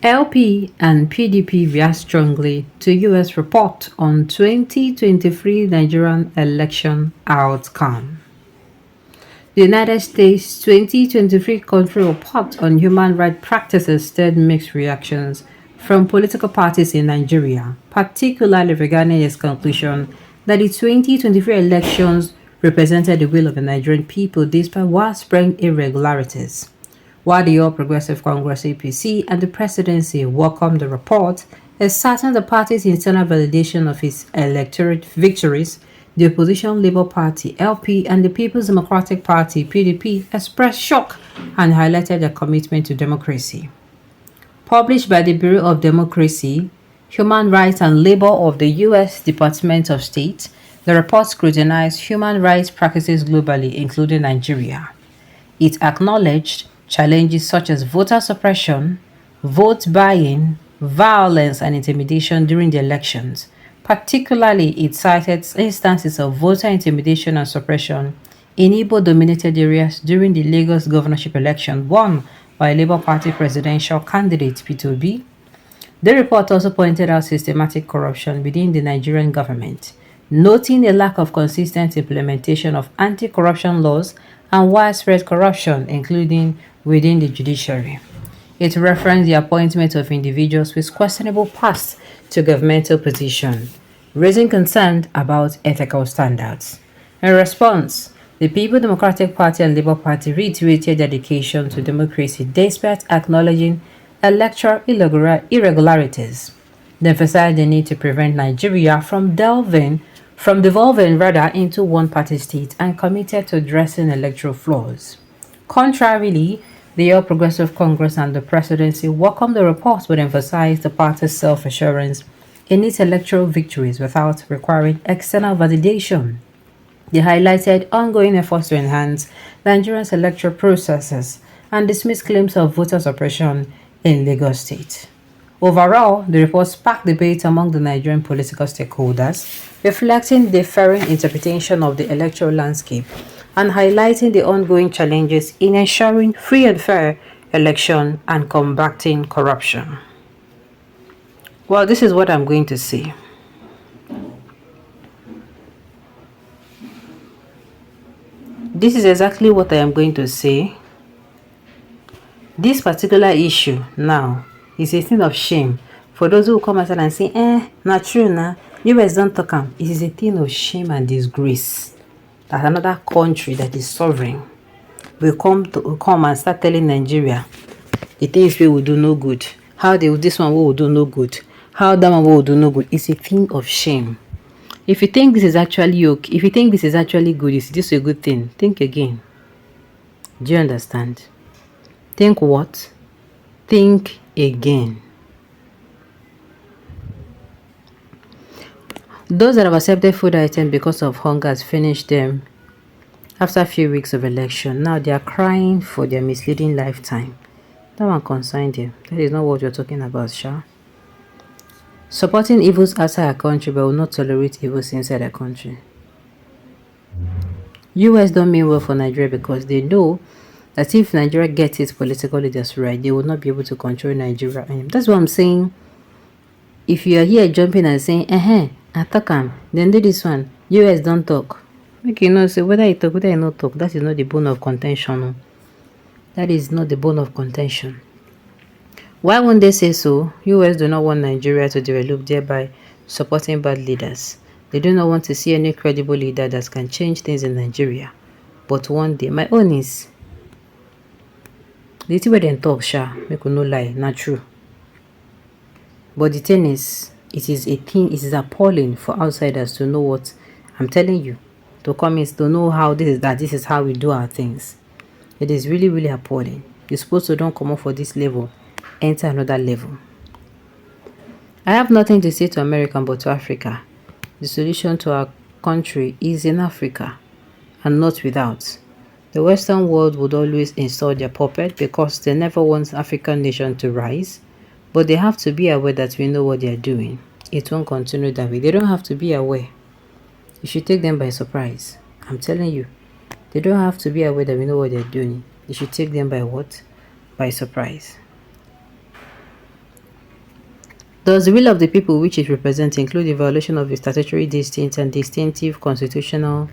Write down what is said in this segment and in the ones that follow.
LP and PDP react strongly to US report on 2023 Nigerian election outcome. The United States 2023 country report on human rights practices stirred mixed reactions from political parties in Nigeria, particularly regarding its conclusion that the 2023 elections represented the will of the Nigerian people despite widespread irregularities. While the All Progressive Congress (APC) and the presidency welcomed the report, asserting the party's internal validation of its electorate victories, the opposition Labour Party (LP) and the People's Democratic Party (PDP) expressed shock and highlighted their commitment to democracy. Published by the Bureau of Democracy, Human Rights and Labor of the U.S. Department of State, the report scrutinized human rights practices globally, including Nigeria. It acknowledged challenges such as voter suppression, vote buying, violence, and intimidation during the elections. Particularly, it cited instances of voter intimidation and suppression in Igbo-dominated areas during the Lagos governorship election won by Labour Party presidential candidate Peter Obi. The report also pointed out systematic corruption within the Nigerian government, noting a lack of consistent implementation of anti-corruption laws and widespread corruption, including within the judiciary. It referenced the appointment of individuals with questionable past to governmental position, raising concern about ethical standards. In response, the People Democratic Party and Labour Party reiterated dedication to democracy despite acknowledging electoral irregularities. They emphasized the need to prevent Nigeria from devolving into one-party state and committed to addressing electoral flaws. Contrarily, the All Progressive Congress and the presidency welcomed the report but emphasized the party's self-assurance in its electoral victories without requiring external validation. They highlighted ongoing efforts to enhance Nigeria's electoral processes and dismissed claims of voter suppression in Lagos State. Overall, the report sparked debate among the Nigerian political stakeholders, reflecting differing interpretation of the electoral landscape and highlighting the ongoing challenges in ensuring free and fair election and combating corruption. Well, this is what I'm going to say. This is exactly what I am going to say. This particular issue now is a thing of shame for those who come outside and say, not true now. US don't talk am. It is a thing of shame and disgrace that another country that is sovereign will come and start telling Nigeria the things we will do no good. How this one will do no good. How that one will do no good. It's a thing of shame. If you think this is actually okay, if you think this is actually good, is this a good thing? Think again. Do you understand? Think what? Think again. Those that have accepted food items because of hunger has finished them after a few weeks of election. Now they are crying for their misleading lifetime. That one concerned you. That is not what you're talking about, Sha. Supporting evils outside a country but will not tolerate evils inside a country. US don't mean well for Nigeria because they know that if Nigeria gets its political leaders right, they will not be able to control Nigeria. And that's what I'm saying. If you are here jumping and saying, attack them, then do this one. US don't talk. Make you know, say whether you talk, whether you not talk, that is not the bone of contention. No. That is not the bone of contention. Why won't they say so? US do not want Nigeria to develop, thereby supporting bad leaders. They do not want to see any credible leader that can change things in Nigeria. But one day, my own is, the thing where they talk, Sha, make no lie, not true. But the thing is, it is appalling for outsiders to know what I'm telling you. To come in to know how this is how we do our things. It is really, really appalling. You're supposed to don't come up for this level, enter another level. I have nothing to say to America but to Africa. The solution to our country is in Africa and not without. The Western world would always install their puppet because they never want African nation to rise. But they have to be aware that we know what they are doing. It won't continue that way. They don't have to be aware. You should take them by surprise. I'm telling you. They don't have to be aware that we know what they're doing. You should take them by what? By surprise. Does the will of the people which it represents include the violation of the statutory distinct and distinctive constitutional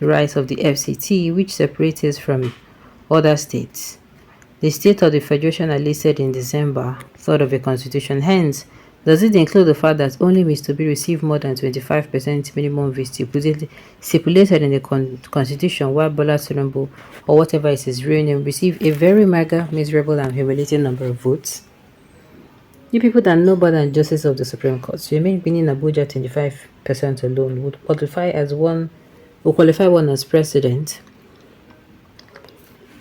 rights of the FCT, which separates it from other states? The state of the federation are listed in December 3rd of the constitution. Hence, does it include the fact that only Mr. B receive more than 25% minimum V stipulated in the constitution, while Bola Tinubu, or whatever is his real name, receive a very meager, miserable, and humiliating number of votes? You people that know better than justice of the Supreme Court, so you may be in Abuja 25% alone would qualify one as president.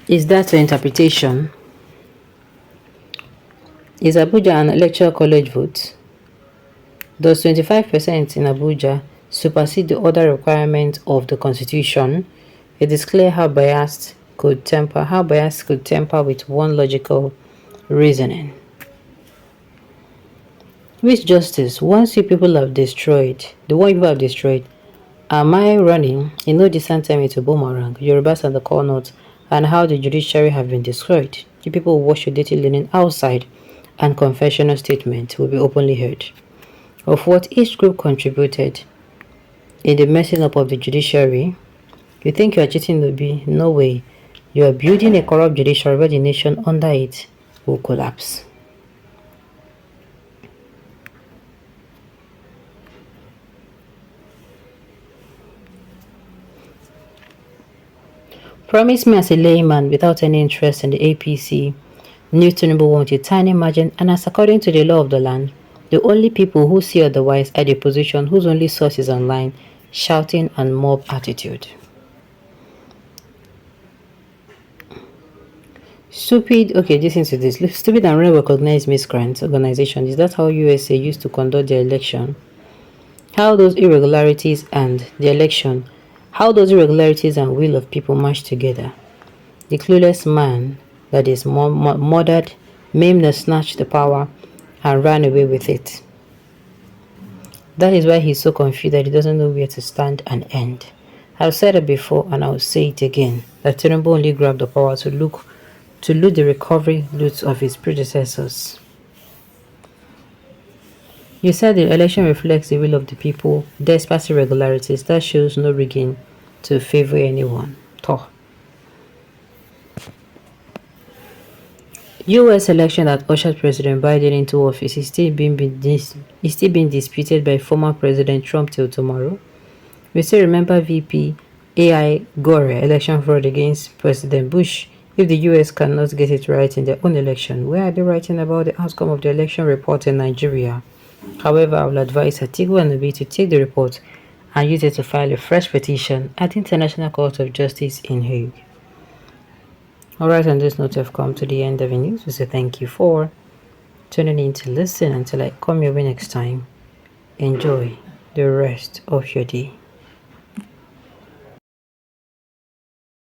Is that your interpretation? Is Abuja an electoral college vote? Does 25% in Abuja supersede the other requirements of the Constitution? It is clear how bias could temper with one logical reasoning. Which justice, once you people have destroyed, am I running in no distant time into Boomerang, Yorubas and the Cornot, and how the judiciary have been destroyed? You people wash your dirty linen outside, and confessional statement will be openly heard of what each group contributed in the messing up of the judiciary. You think you are cheating Obi? No way. You are building a corrupt judiciary where the nation under it will collapse. Promise me as a layman without any interest in the APC, New Tinubu won with a tiny margin, and as according to the law of the land, the only people who see otherwise are the opposition whose only source is online, shouting and mob attitude. Stupid and unrecognized miscreants organization. Is that how USA used to conduct their election? How those irregularities and will of people match together? The clueless man that is murdered, maimed and snatched the power and ran away with it. That is why he's so confused that he doesn't know where to stand and end. I've said it before and I'll say it again, that Tinubu only grabbed the power to loot the recovery loot of his predecessors. You said the election reflects the will of the people, despite irregularities. That shows no rigging to favor anyone. U.S. election that ushered President Biden into office is still being disputed by former President Trump till tomorrow. We still remember VP AI Gore election fraud against President Bush. If the U.S. cannot get it right in their own election, where are they writing about the outcome of the election report in Nigeria? However, I will advise Atiku and Obi to take the report and use it to file a fresh petition at the International Court of Justice in Hague. Alright, on this note, I've come to the end of the news. We say thank you for tuning in to listen. Until I come your way next time, enjoy the rest of your day.